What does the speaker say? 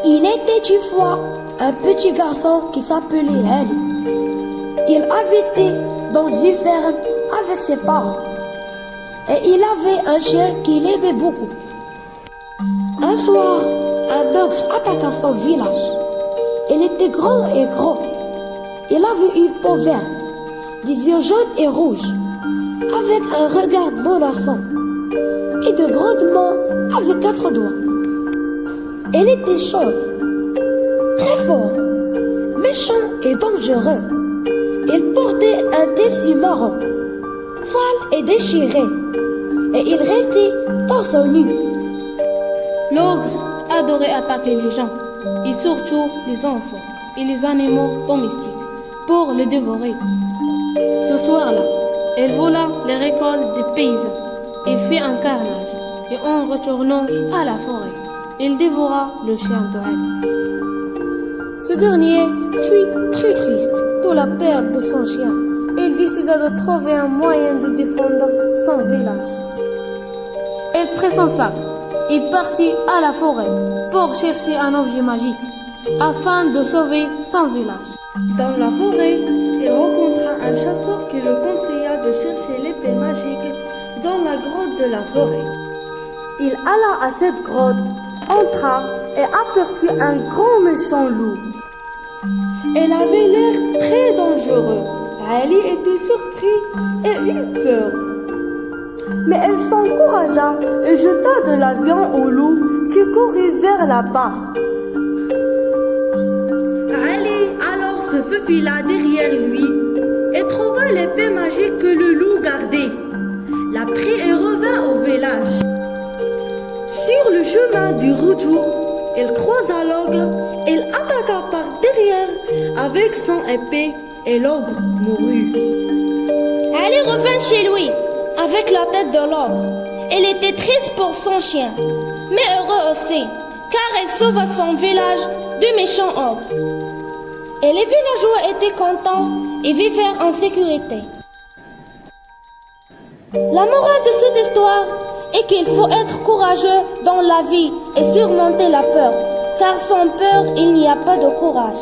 Il était une fois un petit garçon qui s'appelait Ali. Il habitait dans une ferme avec ses parents. Et il avait un chien qu'il aimait beaucoup. Un soir, un ogre attaqua son village. Il était grand et gros. Il avait une peau verte, des yeux jaunes et rouges, avec un regard menaçant, et de grandes mains avec 4 doigts. Il était chauve, très fort, méchant et dangereux. Il portait un tissu marron, sale et déchiré, et il restait torse nu. L'ogre adorait attaquer les gens, et surtout les enfants et les animaux domestiques, pour les dévorer. Ce soir-là, il vola les récoltes des paysans et fit un carnage, et en retournant à la forêt, il dévora le chien de Ali. Ce dernier fut très triste de la perte de son chien. Il décida de trouver un moyen de défendre son village. Il prit son sac et partit à la forêt pour chercher un objet magique afin de sauver son village. Dans la forêt, il rencontra un chasseur qui le conseilla de chercher l'épée magique dans la grotte de la forêt. Il alla à cette grotte, entra et aperçut un grand méchant loup. Il avait l'air très dangereux. Ali était surpris et eut peur. Mais elle s'encouragea et jeta de la viande au loup qui courut vers là-bas. Ali alors se faufila derrière lui et trouva l'épée magique que le loup gardait. La prit et revint au village. Sur le chemin du retour, il croisa l'ogre, il attaqua par derrière avec son épée et l'ogre mourut. Ali revint chez lui avec la tête de l'ogre. Il était triste pour son chien, mais heureux aussi, car il sauva son village du méchant ogre. Et les villageois étaient contents et vivaient en sécurité. La morale de cette histoire est qu'il faut être courageux dans la vie et surmonter la peur, car sans peur, il n'y a pas de courage.